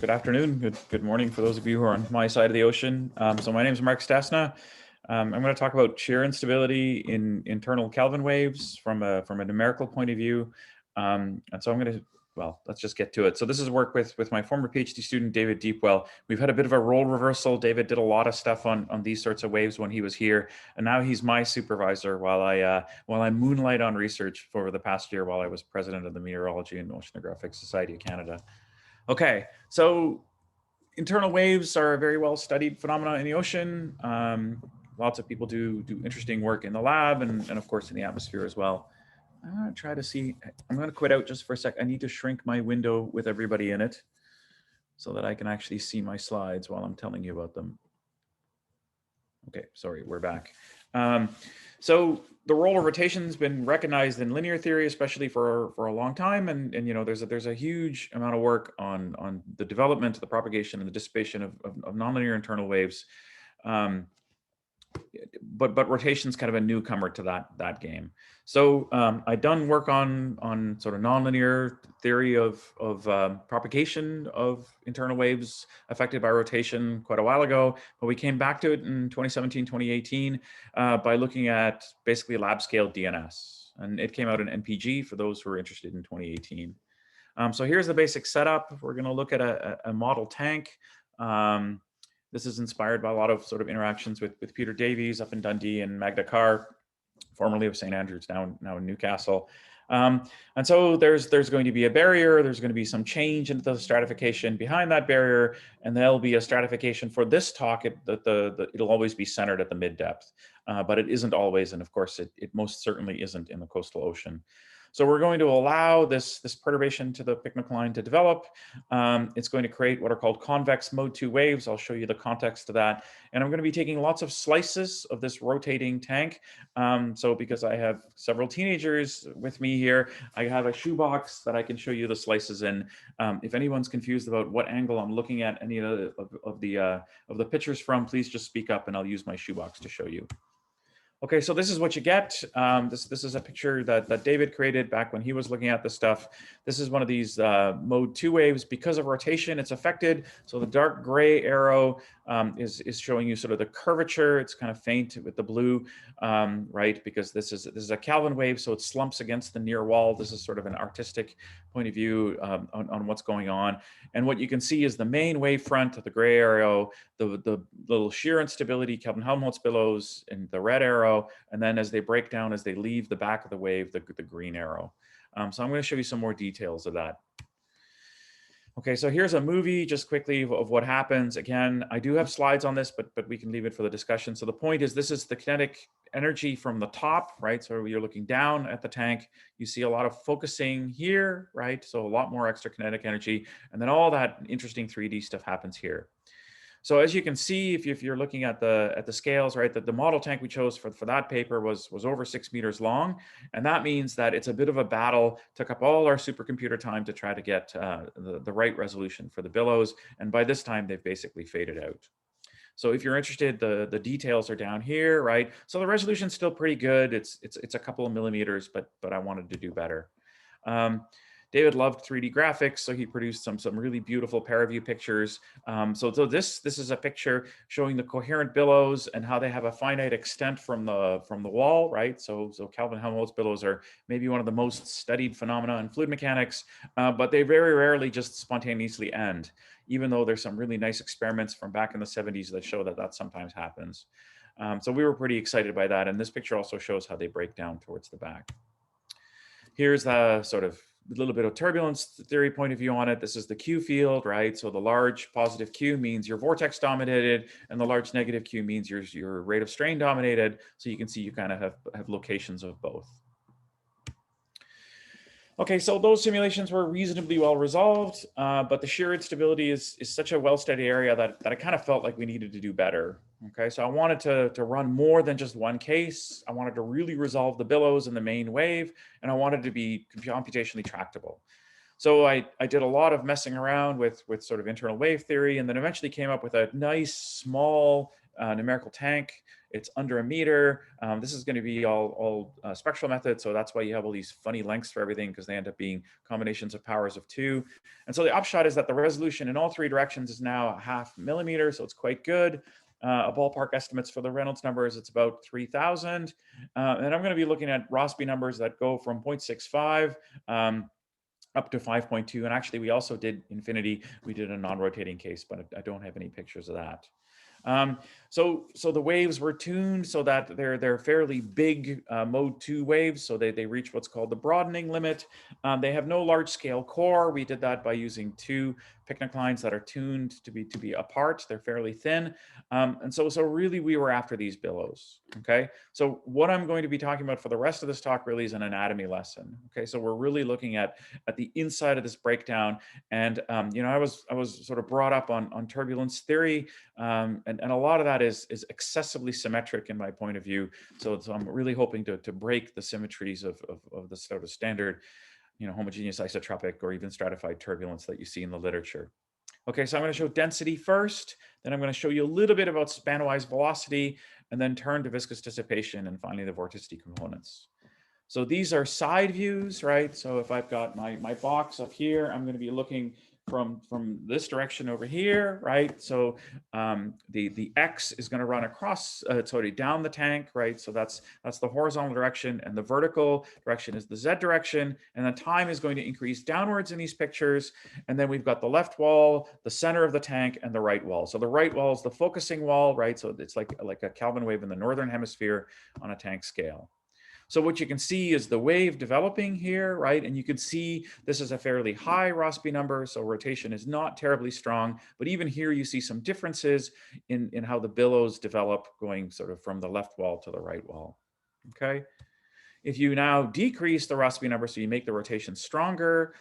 good afternoon, good morning for those of you who are on my side of the ocean. So my name is Marek Stastna. I'm going to talk about shear instability in internal Kelvin waves from a numerical point of view. And so I'm going to, well, let's just get to it. So this is work with my former PhD student, David Deepwell. We've had a bit of a role reversal. David did a lot of stuff on these sorts of waves when he was here, and now he's my supervisor while I moonlight on research for the past year while I was president of the Meteorology and Oceanographic Society of Canada. Okay, so internal waves are a very well studied phenomena in the ocean. Lots of people do interesting work in the lab and of course in the atmosphere as well. I'm gonna try to see, I'm gonna quit out just for a sec. I need to shrink my window with everybody in it so that I can actually see my slides while I'm telling you about them. Okay, sorry, we're back. So the role of rotation has been recognized in linear theory, especially for a long time, and you know there's a huge amount of work on the development, the propagation, and the dissipation of nonlinear internal waves. But rotation's kind of a newcomer to that game. So I've done work on sort of nonlinear theory of propagation of internal waves affected by rotation quite a while ago, but we came back to it in 2017, 2018 by looking at basically lab scale DNS, and it came out in NPG for those who are interested in 2018. So here's the basic setup. We're going to look at a model tank. This is inspired by a lot of sort of interactions with Peter Davies up in Dundee and Magda Carr, formerly of St. Andrews, now in Newcastle. And so there's going to be a barrier, there's going to be some change into the stratification behind that barrier, and there'll be a stratification for this talk. It'll always be centered at the mid depth, but it isn't always, and of course it most certainly isn't in the coastal ocean. So we're going to allow this perturbation to the Picnic line to develop. It's going to create what are called convex mode 2 waves. I'll show you the context of that. And I'm going to be taking lots of slices of this rotating tank. So because I have several teenagers with me here, I have a shoebox that I can show you the slices in. If anyone's confused about what angle I'm looking at any of the pictures from, please just speak up and I'll use my shoebox to show you. Okay, so this is what you get. This is a picture that David created back when he was looking at this stuff. This is one of these mode 2 waves. Because of rotation, it's affected. So the dark gray arrow is showing you sort of the curvature. It's kind of faint with the blue, right? Because this is a Kelvin wave, so it slumps against the near wall. This is sort of an artistic point of view on what's going on. And what you can see is the main wave front of the gray arrow, the little shear instability, Kelvin-Helmholtz billows in the red arrow, and then as they break down, as they leave the back of the wave, the green arrow. So I'm going to show you some more details of that. Okay, so here's a movie just quickly of what happens. Again, I do have slides on this, but we can leave it for the discussion. So the point is, this is the kinetic energy from the top, right? So you're looking down at the tank. You see a lot of focusing here, right? So a lot more extra kinetic energy. And then all that interesting 3D stuff happens here. So as you can see, if you're looking at the scales, right, that the model tank we chose for that paper was over 6 meters long, and that means that it's a bit of a battle. Took up all our supercomputer time to try to get the right resolution for the billows, and by this time they've basically faded out. So if you're interested, the details are down here, right? So the resolution's still pretty good. It's a couple of millimeters, but I wanted to do better. David loved 3D graphics, so he produced some really beautiful paraview pictures. So this is a picture showing the coherent billows and how they have a finite extent from the wall, right? So Kelvin-Helmholtz billows are maybe one of the most studied phenomena in fluid mechanics, but they very rarely just spontaneously end, even though there's some really nice experiments from back in the 70s that show that sometimes happens. So we were pretty excited by that, and this picture also shows how they break down towards the back. Here's the sort of a little bit of turbulence theory point of view on it. This is the Q field, right? So the large positive Q means you're vortex dominated, and the large negative Q means your rate of strain dominated. So you can see you kind of have locations of both. Okay, so those simulations were reasonably well resolved, but the shear instability is such a well-studied area that I kind of felt like we needed to do better. Okay, so I wanted to run more than just one case. I wanted to really resolve the billows in the main wave, and I wanted to be computationally tractable. So I did a lot of messing around with sort of internal wave theory, and then eventually came up with a nice, small numerical tank. it's under a meter. This is going to be all spectral method, so that's why you have all these funny lengths for everything, because they end up being combinations of powers of 2. And so the upshot is that the resolution in all 3 directions is now 0.5 millimeter, so it's quite good. A ballpark estimates for the Reynolds numbers, it's about 3,000. And I'm going to be looking at Rossby numbers that go from 0.65 up to 5.2. And actually, we also did infinity. We did a non-rotating case, but I don't have any pictures of that. So the waves were tuned so that they're fairly big mode 2 waves, so they reach what's called the broadening limit. They have no large scale core. We did that by using 2 picnic lines that are tuned to be apart. They're fairly thin, and so really we were after these billows. Okay, so what I'm going to be talking about for the rest of this talk really is an anatomy lesson. Okay, so we're really looking at the inside of this breakdown, and you know, I was sort of brought up on turbulence theory. And a lot of that is excessively symmetric in my point of view. So I'm really hoping to break the symmetries of the sort of standard, you know, homogeneous isotropic or even stratified turbulence that you see in the literature. Okay, so I'm going to show density first, then I'm going to show you a little bit about span-wise velocity, and then turn to viscous dissipation, and finally the vorticity components. So these are side views, right? So if I've got my box up here, I'm going to be looking from this direction over here, right? So the X is going to run across, down the tank, right? So that's the horizontal direction, and the vertical direction is the Z direction, and the time is going to increase downwards in these pictures. And then we've got the left wall, the center of the tank, and the right wall. So the right wall is the focusing wall, right? So it's like a Kelvin wave in the northern hemisphere on a tank scale. So what you can see is the wave developing here, right? And you can see this is a fairly high Rossby number, so rotation is not terribly strong. But even here you see some differences in how the billows develop going sort of from the left wall to the right wall, okay? If you now decrease the Rossby number, so you make the rotation stronger,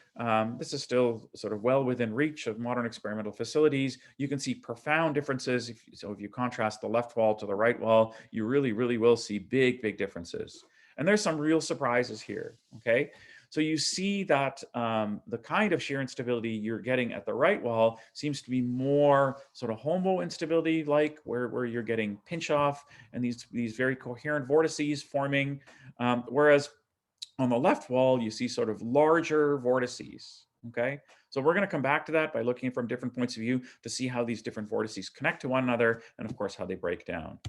this is still sort of well within reach of modern experimental facilities. You can see profound differences. If you contrast the left wall to the right wall, you really will see big differences. And there's some real surprises here, okay? So you see that the kind of shear instability you're getting at the right wall seems to be more sort of homo instability, like where you're getting pinch off and these very coherent vortices forming, whereas on the left wall you see sort of larger vortices, okay? So we're going to come back to that by looking from different points of view to see how these different vortices connect to one another, and of course how they break down.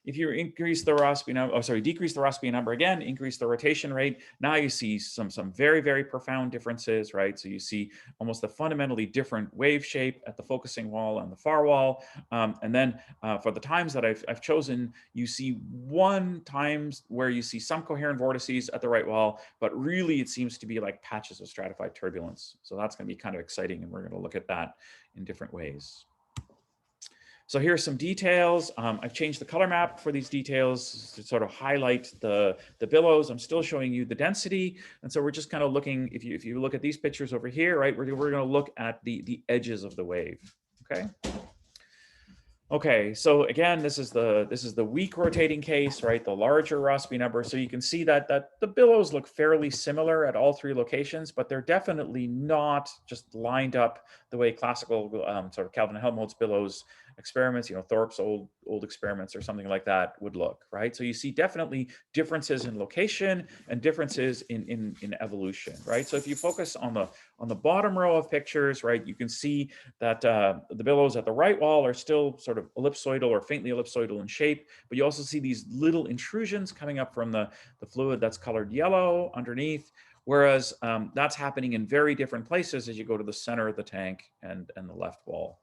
If you increase the Rossby number, decrease the Rossby number again, increase the rotation rate, now you see some very profound differences, right? So you see almost a fundamentally different wave shape at the focusing wall and the far wall. And then for the times that I've chosen, you see one times where you see some coherent vortices at the right wall, but really it seems to be like patches of stratified turbulence. So that's going to be kind of exciting, and we're going to look at that in different ways. So here are some details. I've changed the color map for these details to sort of highlight the billows. I'm still showing you the density. And so we're just kind of looking, if you look at these pictures over here, right, we're going to look at the edges of the wave, okay? Okay, so again, this is the weak rotating case, right? The larger Rossby number. So you can see that the billows look fairly similar at all 3 locations, but they're definitely not just lined up the way classical sort of Kelvin Helmholtz billows experiments, you know, Thorpe's old experiments or something like that would look, right? So you see definitely differences in location and differences in evolution, right? So if you focus on the bottom row of pictures, right, you can see that the billows at the right wall are still sort of ellipsoidal or faintly ellipsoidal in shape, but you also see these little intrusions coming up from the fluid that's colored yellow underneath, whereas that's happening in very different places as you go to the center of the tank and the left wall.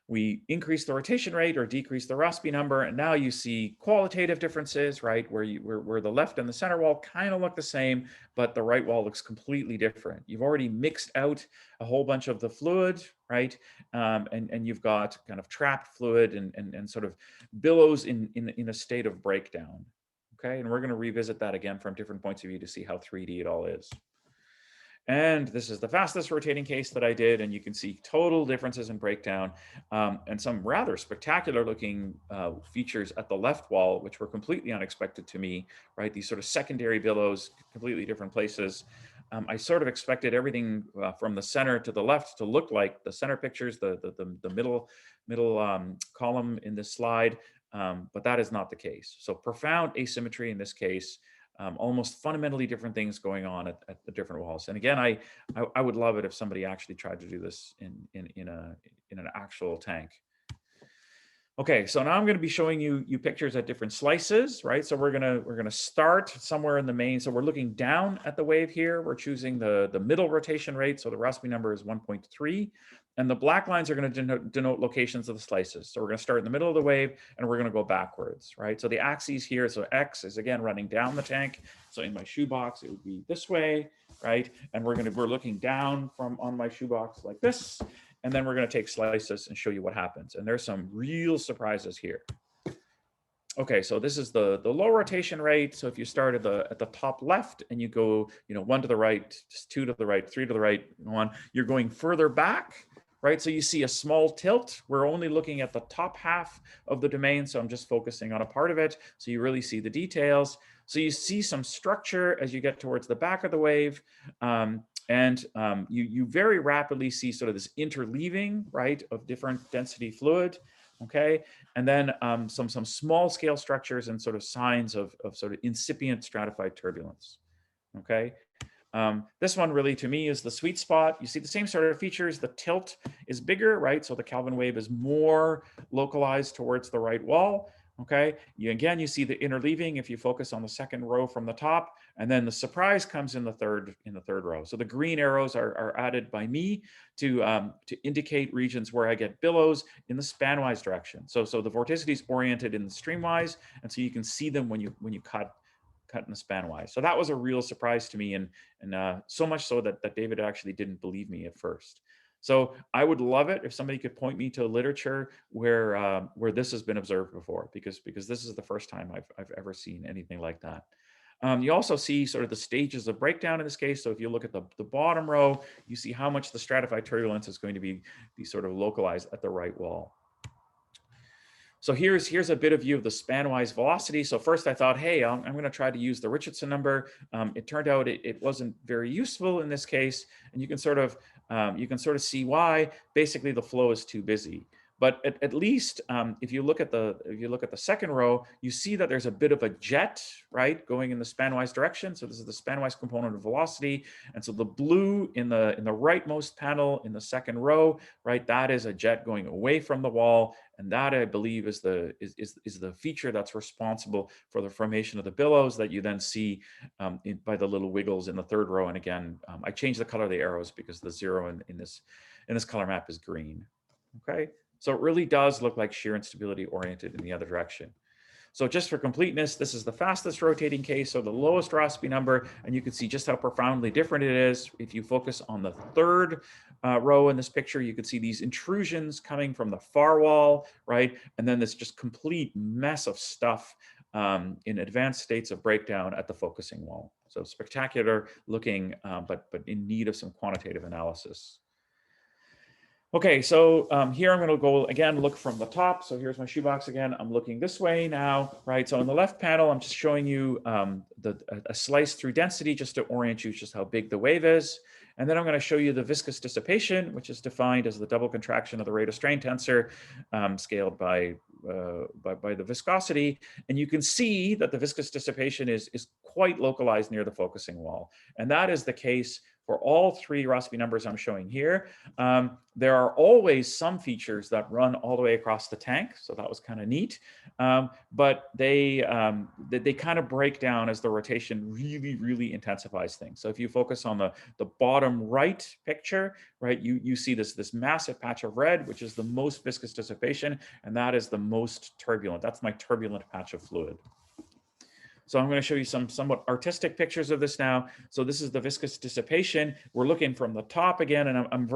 We increase the rotation rate or decrease the Rossby number, and now you see qualitative differences, right? Where the left and the center wall kind of look the same, but the right wall looks completely different. You've already mixed out a whole bunch of the fluid, right? And you've got kind of trapped fluid and sort of billows in a state of breakdown, okay? And we're going to revisit that again from different points of view to see how 3D it all is. And this is the fastest rotating case that I did, and you can see total differences in breakdown and some rather spectacular looking features at the left wall, which were completely unexpected to me, right? These sort of secondary billows, completely different places. I sort of expected everything from the center to the left to look like the center pictures, the middle column in this slide, but that is not the case. So profound asymmetry in this case, almost fundamentally different things going on at the different walls. And again, I would love it if somebody actually tried to do this in an actual tank. Okay, so now I'm going to be showing you pictures at different slices, right? So we're gonna start somewhere in the main. So we're looking down at the wave here. We're choosing the middle rotation rate. So the Rossby number is 1.3, and the black lines are going to denote locations of the slices. So we're going to start in the middle of the wave, and we're going to go backwards, right? So the axes here. So X is again running down the tank. So in my shoebox, it would be this way, right? And we're looking down from on my shoebox like this. And then we're going to take slices and show you what happens. And there's some real surprises here. Okay, so this is the low rotation rate. So if you start at the top left and you go, 1 to the right, just 2 to the right, 3 to the right, 1, you're going further back, right? So you see a small tilt. We're only looking at the top half of the domain. So I'm just focusing on a part of it. So you really see the details. So you see some structure as you get towards the back of the wave. You very rapidly see sort of this interleaving, right, of different density fluid, okay? And then some small scale structures and sort of signs of sort of incipient stratified turbulence, okay? This one really, to me, is the sweet spot. You see the same sort of features. The tilt is bigger, right? So the Kelvin wave is more localized towards the right wall. Okay, you see the interleaving if you focus on the second row from the top, and then the surprise comes in the third row. So the green arrows are added by me to indicate regions where I get billows in the spanwise direction. So the vorticity is oriented in the streamwise, and so you can see them when you cut in the spanwise. So that was a real surprise to me, and so much so that David actually didn't believe me at first. So I would love it if somebody could point me to literature where this has been observed before, because this is the first time I've ever seen anything like that. You also see sort of the stages of breakdown in this case. So if you look at the bottom row, you see how much the stratified turbulence is going to be sort of localized at the right wall. So here's a bit of view of the spanwise velocity. So first I thought, hey, I'm going to try to use the Richardson number. It turned out it wasn't very useful in this case, and you can sort of see why. Basically, the flow is too busy. But at least if you look at the second row, you see that there's a bit of a jet, right, going in the spanwise direction. So this is the spanwise component of velocity, and so the blue in the rightmost panel in the second row, right, that is a jet going away from the wall, and that I believe is the feature that's responsible for the formation of the billows that you then see by the little wiggles in the third row. And again, I changed the color of the arrows because the zero in this color map is green. Okay. So it really does look like shear instability oriented in the other direction. So just for completeness, this is the fastest rotating case, so the lowest Rossby number, and you can see just how profoundly different it is. If you focus on the third row in this picture, you can see these intrusions coming from the far wall, right? And then this just complete mess of stuff in advanced states of breakdown at the focusing wall. So spectacular looking, but in need of some quantitative analysis. Okay, so here I'm going to go again, look from the top. So here's my shoebox again. I'm looking this way now, right? So in the left panel, I'm just showing you a slice through density just to orient you just how big the wave is. And then I'm going to show you the viscous dissipation, which is defined as the double contraction of the rate of strain tensor scaled by the viscosity. And you can see that the viscous dissipation is quite localized near the focusing wall. And that is the case for all three Rossby numbers I'm showing here. There are always some features that run all the way across the tank, so that was kind of neat. But they kind of break down as the rotation really intensifies things. So if you focus on the bottom right picture, right, you see this massive patch of red, which is the most viscous dissipation, and that is the most turbulent. That's my turbulent patch of fluid. So I'm going to show you some somewhat artistic pictures of this now. So this is the viscous dissipation. We're looking from the top again, and I'm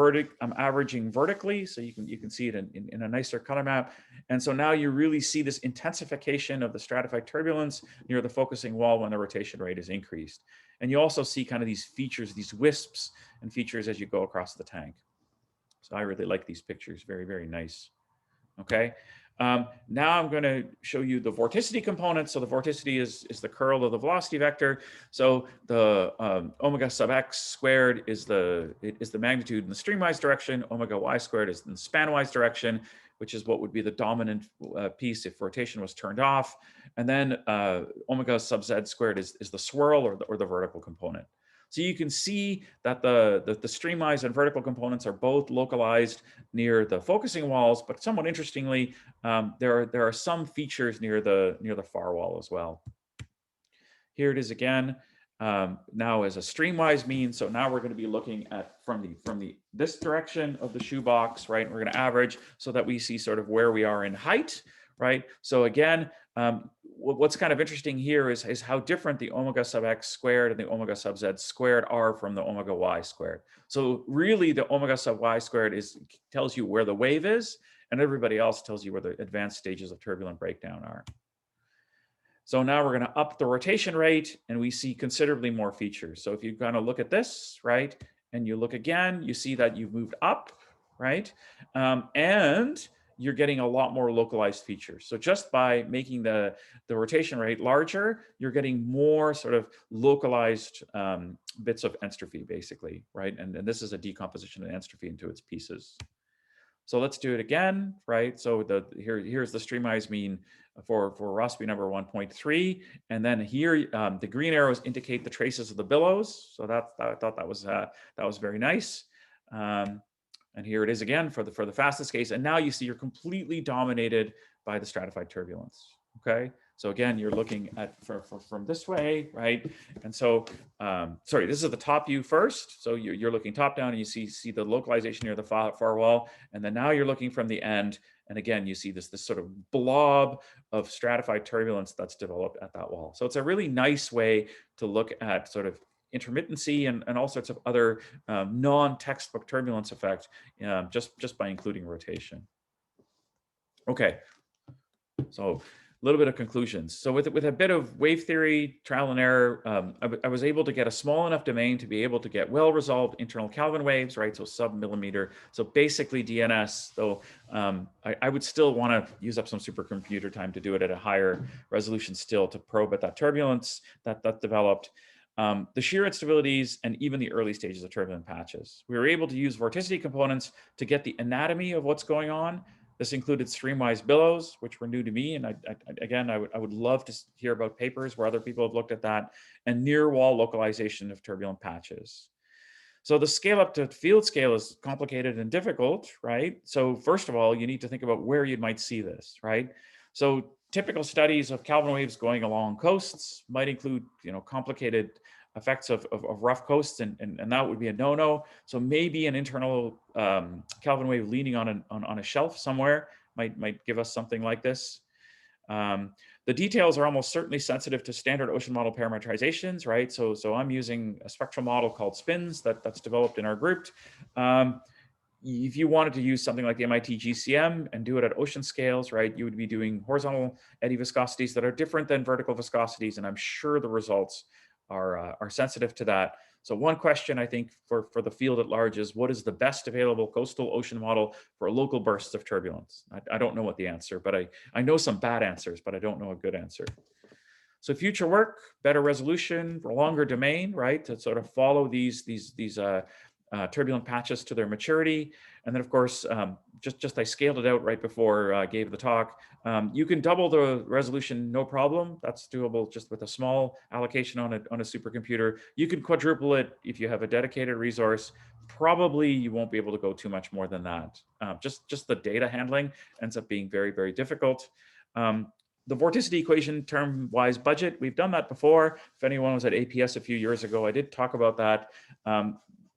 averaging vertically, so you can see it in a nicer color map. And so now you really see this intensification of the stratified turbulence near the focusing wall when the rotation rate is increased. And you also see kind of these features, these wisps and features as you go across the tank. So I really like these pictures, very nice. Okay. Now I'm going to show you the vorticity component. So the vorticity is the curl of the velocity vector. So the omega sub x squared is the magnitude in the streamwise direction. Omega y squared is in the spanwise direction, which is what would be the dominant piece if rotation was turned off. And then omega sub z squared is the swirl or the vertical component. So you can see that the streamwise and vertical components are both localized near the focusing walls, but somewhat interestingly, there are some features near the far wall as well. Here it is again. Now as a streamwise mean, so now we're going to be looking at from this direction of the shoebox, right? We're going to average so that we see sort of where we are in height, right? So again, what's kind of interesting here is how different the omega sub x squared and the omega sub z squared are from the omega y squared. So really the omega sub y squared tells you where the wave is, and everybody else tells you where the advanced stages of turbulent breakdown are. So now we're going to up the rotation rate, and we see considerably more features. So if you kind of look at this, right, and you look again, you see that you've moved up, right, and you're getting a lot more localized features. So just by making the rotation rate larger, you're getting more sort of localized bits of entropy, basically, right? And this is a decomposition of entropy into its pieces. So let's do it again, right? So here's the streamwise mean for Rossby number 1.3, and then here the green arrows indicate the traces of the billows. So I thought that was very nice. And here it is again for the fastest case, and now you see you're completely dominated by the stratified turbulence. Okay, so again, you're looking at from this way, right? And so, sorry, this is the top view first. So you're looking top down, and you see the localization near the far wall, and then now you're looking from the end, and again, you see this sort of blob of stratified turbulence that's developed at that wall. So it's a really nice way to look at sort of intermittency and all sorts of other non-textbook turbulence effect just by including rotation. Okay, so a little bit of conclusions. So with a bit of wave theory, trial and error, I was able to get a small enough domain to be able to get well-resolved internal Kelvin waves, right? So sub-millimeter. So basically DNS, though I would still want to use up some supercomputer time to do it at a higher resolution still to probe at that turbulence that developed. The shear instabilities and even the early stages of turbulent patches. We were able to use vorticity components to get the anatomy of what's going on. This included streamwise billows, which were new to me. And I would love to hear about papers where other people have looked at that, and near wall localization of turbulent patches. So the scale up to field scale is complicated and difficult, right? So first of all, you need to think about where you might see this, right? So typical studies of Kelvin waves going along coasts might include, complicated effects of rough coasts, and that would be a no-no. So maybe an internal Kelvin wave leaning on a shelf somewhere might give us something like this. The details are almost certainly sensitive to standard ocean model parametrizations, right? So I'm using a spectral model called SPINS that's developed in our group. If you wanted to use something like the MIT GCM and do it at ocean scales, right, you would be doing horizontal eddy viscosities that are different than vertical viscosities, and I'm sure the results are sensitive to that. So one question I think for the field at large is, what is the best available coastal ocean model for local bursts of turbulence? I don't know what the answer, but I know some bad answers, but I don't know a good answer. So future work, better resolution, longer domain, right, to sort of follow these turbulent patches to their maturity. And then of course, just I scaled it out right before I gave the talk. You can double the resolution, no problem. That's doable just with a small allocation on a supercomputer. You can quadruple it if you have a dedicated resource. Probably you won't be able to go too much more than that. Just the data handling ends up being very, very difficult. The vorticity equation term-wise budget, we've done that before. If anyone was at APS a few years ago, I did talk about that.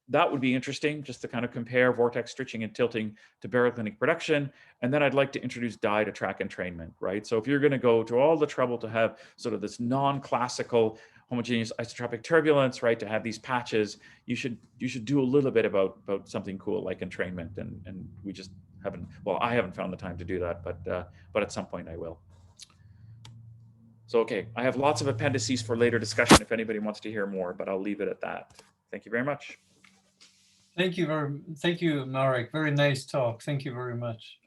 That would be interesting, just to kind of compare vortex stretching and tilting to baroclinic production. And then I'd like to introduce dye to track entrainment, right? So if you're going to go to all the trouble to have sort of this non-classical homogeneous isotropic turbulence, right, to have these patches, you should do a little bit about something cool like entrainment. And we just haven't, well, I haven't found the time to do that, but at some point I will. So, okay, I have lots of appendices for later discussion if anybody wants to hear more, but I'll leave it at that. Thank you very much. Thank you, Marek. Very nice talk. Thank you very much.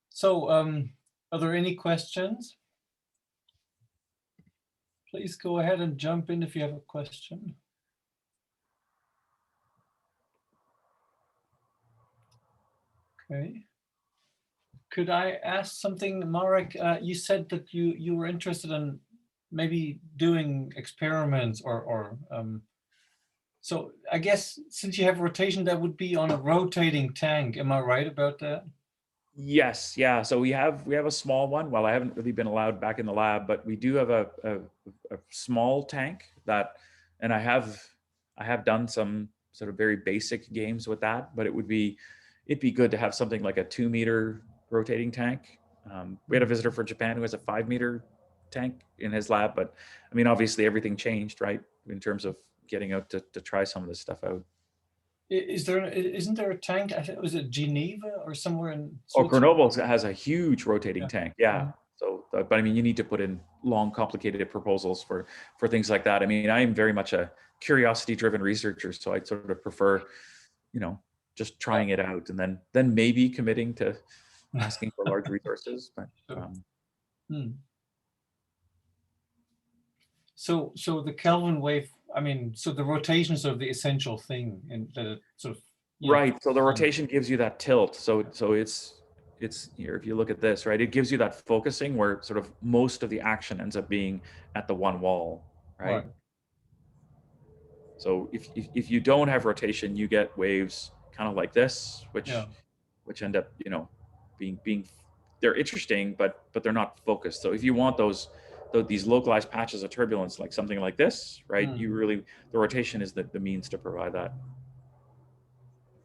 So are there any questions? Please go ahead and jump in if you have a question. Okay. Could I ask something, Marek? You said that you were interested in maybe doing experiments so I guess since you have rotation, that would be on a rotating tank. Am I right about that? Yes, yeah. So we have a small one. Well, I haven't really been allowed back in the lab, but we do have a small tank that, and I have done some sort of very basic games with that. But it'd be good to have something like a 2 meter rotating tank. We had a visitor from Japan who has a 5 meter tank in his lab, but I mean, obviously everything changed, right, in terms of getting out to try some of this stuff out. Isn't there a tank? I think it was at Geneva or somewhere in Oh, Switzerland. Grenoble has a huge rotating Yeah. tank. Yeah. So, but I mean, you need to put in long, complicated proposals for things like that. I mean, I am very much a curiosity-driven researcher, so I sort of prefer, you know, just trying it out and then maybe committing to asking for large resources. But so the Kelvin wave. I mean, so the rotations are the essential thing, and that sort of right. So the rotation gives you that tilt. So it's here. If you look at this, right, it gives you that focusing where sort of most of the action ends up being at the one wall, right? So if you don't have rotation, you get waves kind of like this, which end up, you know, being they're interesting, but they're not focused. So if you want these localized patches of turbulence, like something like this, right, you really, the rotation is the means to provide that.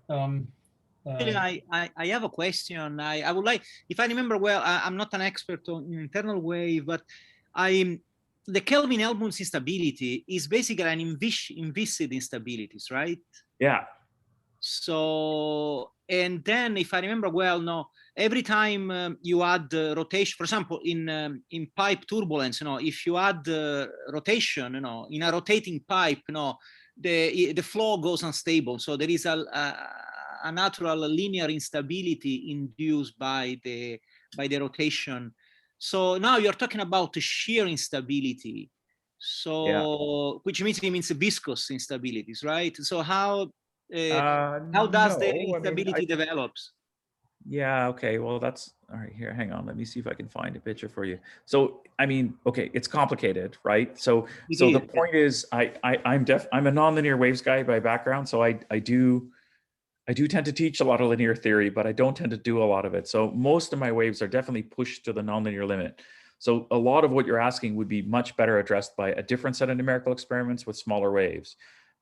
I have a question. I would like, if I remember well, I'm not an expert on internal wave, but the Kelvin-Helmholtz instability is basically an inviscid instabilities, right? Yeah. So, and then if I remember well, no, every time you add rotation, for example, in pipe turbulence, you know, if you add rotation, you know, in a rotating pipe, you know, the flow goes unstable. So there is a natural linear instability induced by the rotation. So now you're talking about the shear instability. So which means it means viscous instabilities, right? So how does the instability develops? Yeah, okay. Well, that's all right. Here, hang on. Let me see if I can find a picture for you. So, I mean, okay, it's complicated, right? So the point is, I'm a nonlinear waves guy by background, so I do tend to teach a lot of linear theory, but I don't tend to do a lot of it. So most of my waves are definitely pushed to the nonlinear limit. So a lot of what you're asking would be much better addressed by a different set of numerical experiments with smaller waves.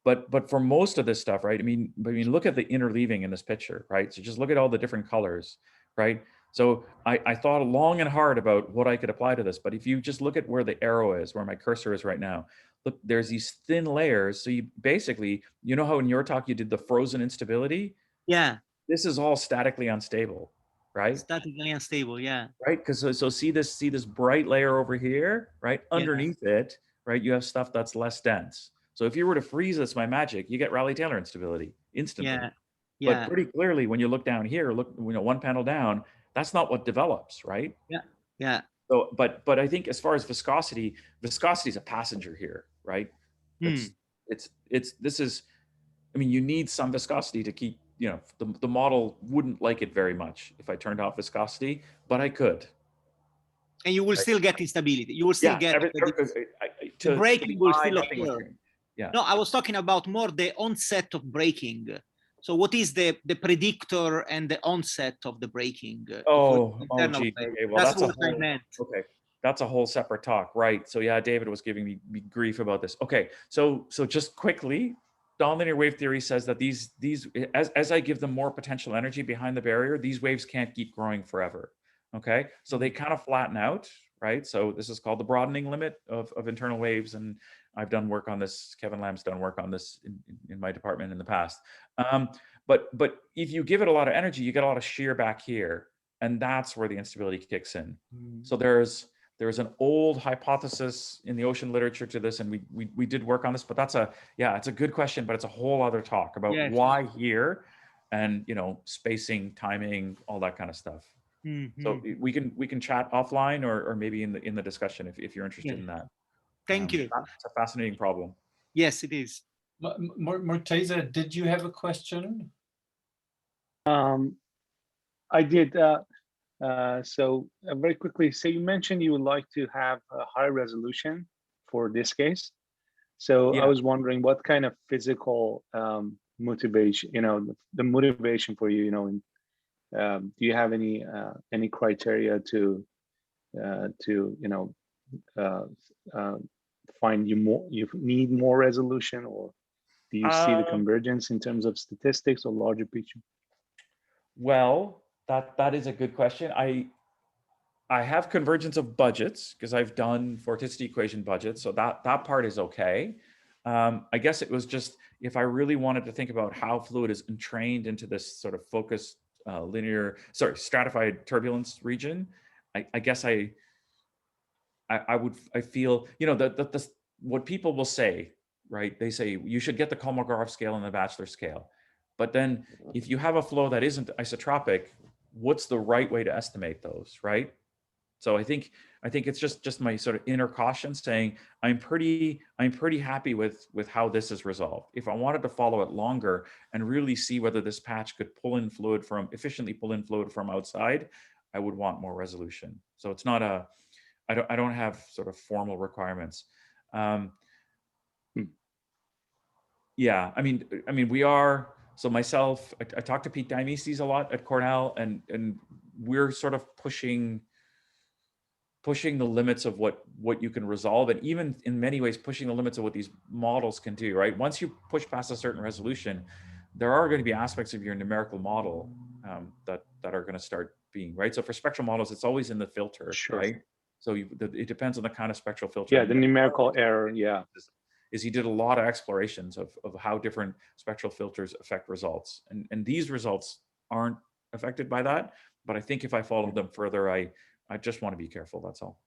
But for most of this stuff, right? I mean, look at the interleaving in this picture, right? So just look at all the different colors, right? So I thought long and hard about what I could apply to this. But if you just look at where the arrow is, where my cursor is right now, look, there's these thin layers. So you basically, you know how in your talk you did the frozen instability? Yeah. This is all statically unstable, right? Statically unstable, yeah. Right, because so see this bright layer over here, right? Underneath it, right, you have stuff that's less dense. So if you were to freeze this by magic, you get Rayleigh-Taylor instability instantly. Yeah. But pretty clearly, when you look down here, look, you know, one panel down, that's not what develops, right? Yeah. So, but I think as far as viscosity is a passenger here, right? This is, I mean, you need some viscosity to keep, you know, the model wouldn't like it very much if I turned off viscosity, but I could. And you will still get instability. You will still get the breaking will still occur. Yeah. No, I was talking about more the onset of breaking. So what is the predictor and the onset of the breaking? Gee. Okay, well, that's what I meant. Okay. That's a whole separate talk, right? So yeah, David was giving me grief about this. Okay, so just quickly, nonlinear wave theory says that these as I give them more potential energy behind the barrier, these waves can't keep growing forever. Okay, so they kind of flatten out, right? So this is called the broadening limit of internal waves, and I've done work on this. Kevin Lamb's done work on this in my department in the past. But if you give it a lot of energy, you get a lot of shear back here, and that's where the instability kicks in. So there's an old hypothesis in the ocean literature to this, and we did work on this, but it's a good question, but it's a whole other talk about why here, and, you know, spacing, timing, all that kind of stuff. So we can chat offline or maybe in the discussion if you're interested in that. Thank you. It's a fascinating problem. Yes, it is. Morteza, did you have a question? I did. So very quickly, so you mentioned you would like to have a high resolution for this case. So Yeah. I was wondering what kind of physical motivation, the motivation for you, do you have any criteria to find you need more resolution, or do you see the convergence in terms of statistics or larger picture? Well, that is a good question. I have convergence of budgets because I've done vorticity equation budgets, so that part is okay. I guess it was just if I really wanted to think about how fluid is entrained into this sort of focused stratified turbulence region, I guess I feel, what people will say, right? They say you should get the Kolmogorov scale and the Bachelor scale. But then if you have a flow that isn't isotropic, what's the right way to estimate those, right? So I think it's just my sort of inner caution saying I'm pretty happy with how this is resolved. If I wanted to follow it longer and really see whether this patch could efficiently pull in fluid from outside, I would want more resolution. So it's not I don't have sort of formal requirements. Yeah, I mean we are. So myself, I talk to Pete Diomedes a lot at Cornell, and we're sort of pushing the limits of what you can resolve, and even in many ways pushing the limits of what these models can do, right? Once you push past a certain resolution, there are going to be aspects of your numerical model that are going to start being, right? So for spectral models, it's always in the filter, Sure. right? So it depends on the kind of spectral filter. Yeah, the numerical error, yeah. Is he did a lot of explorations of how different spectral filters affect results. And these results aren't affected by that, but I think if I follow them further, I just want to be careful, that's all.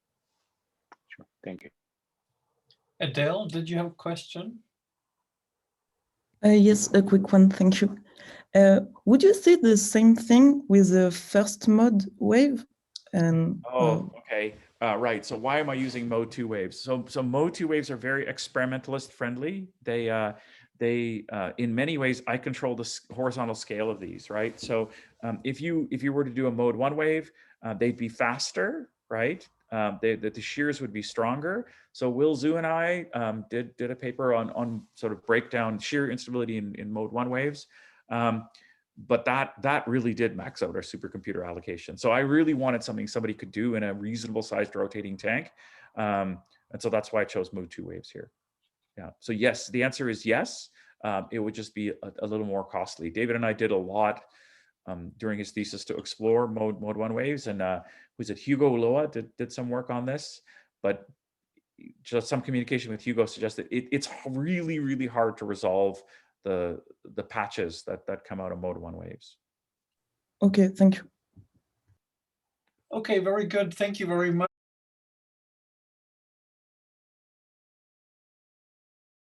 Sure, thank you. Adele, did you have a question? Yes, a quick one, thank you. Would you say the same thing with the first mode wave? Okay. Right. So why am I using mode 2 waves? So mode 2 waves are very experimentalist friendly. They in many ways, I control the horizontal scale of these, right? So if you were to do a mode 1 wave, they'd be faster, right? The shears would be stronger. So Will Zhu and I did a paper on sort of breakdown shear instability in mode 1 waves. But that really did max out our supercomputer allocation. So I really wanted something somebody could do in a reasonable sized rotating tank. And so that's why I chose mode 2 waves here. Yeah, so yes, the answer is yes. It would just be a little more costly. David and I did a lot during his thesis to explore mode 1 waves, and was it Hugo Ulloa did some work on this, but just some communication with Hugo suggested it's really, really hard to resolve the patches that come out of mode 1 waves. Okay, thank you. Okay, very good. Thank you very much.